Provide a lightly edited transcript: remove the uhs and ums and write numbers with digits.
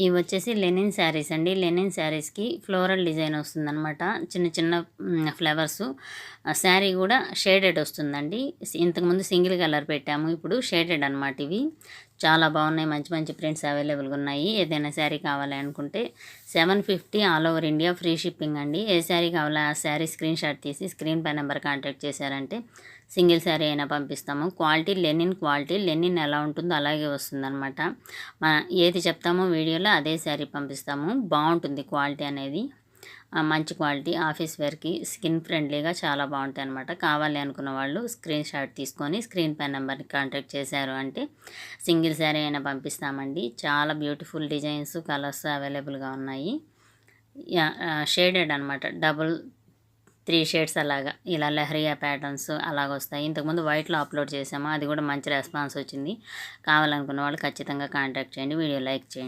ఇవి వచ్చేసి లెనిన్ శారీస్ అండి. లెనిన్ శారీస్‌కి ఫ్లోరల్ డిజైన్ వస్తుందనమాట. చిన్న చిన్న ఫ్లవర్సు. శారీ కూడా షేడెడ్ వస్తుందండి. ఇంతకుముందు సింగిల్ కలర్ పెట్టాము. ఇప్పుడు షేడెడ్ అనమాట ఇవి. చాలా బాగున్నాయి. మంచి మంచి ప్రింట్స్ అవైలబుల్గా ఉన్నాయి. ఏదైనా శారీ కావాలి అనుకుంటే 750 all over India free shipping అండి. ఏ శారీ కావాలో ఆ శారీ స్క్రీన్ షాట్ తీసి స్క్రీన్ పై నెంబర్ కాంటాక్ట్ చేశారంటే సింగిల్ శారీ అయినా పంపిస్తాము. క్వాలిటీ లెనిన్ ఎలా ఉంటుందో అలాగే వస్తుందన్నమాట. ఏది చెప్తామో వీడియోలో అదే శారీ పంపిస్తాము. బాగుంటుంది క్వాలిటీ అనేది. మంచి క్వాలిటీ ఆఫీస్ వేర్కి స్కిన్ ఫ్రెండ్లీగా చాలా బాగుంటాయి అన్నమాట. కావాలి అనుకున్న వాళ్ళు స్క్రీన్ షాట్ తీసుకొని స్క్రీన్ పై నెంబర్ని కాంటాక్ట్ చేశారు అంటే సింగిల్ శారీ అయినా పంపిస్తామండి. చాలా బ్యూటిఫుల్ డిజైన్స్ కలర్స్ అవైలబుల్గా ఉన్నాయి. షేడెడ్ అనమాట. 3 షేడ్స్ అలాగా ఇలా లెహరియా ప్యాటర్న్స్ అలాగ వస్తాయి. ఇంతకుముందు వైట్లో అప్లోడ్ చేసాము. అది కూడా మంచి రెస్పాన్స్ వచ్చింది. కావాలనుకున్న వాళ్ళు ఖచ్చితంగా కాంటాక్ట్ చేయండి. వీడియో లైక్ చేయండి.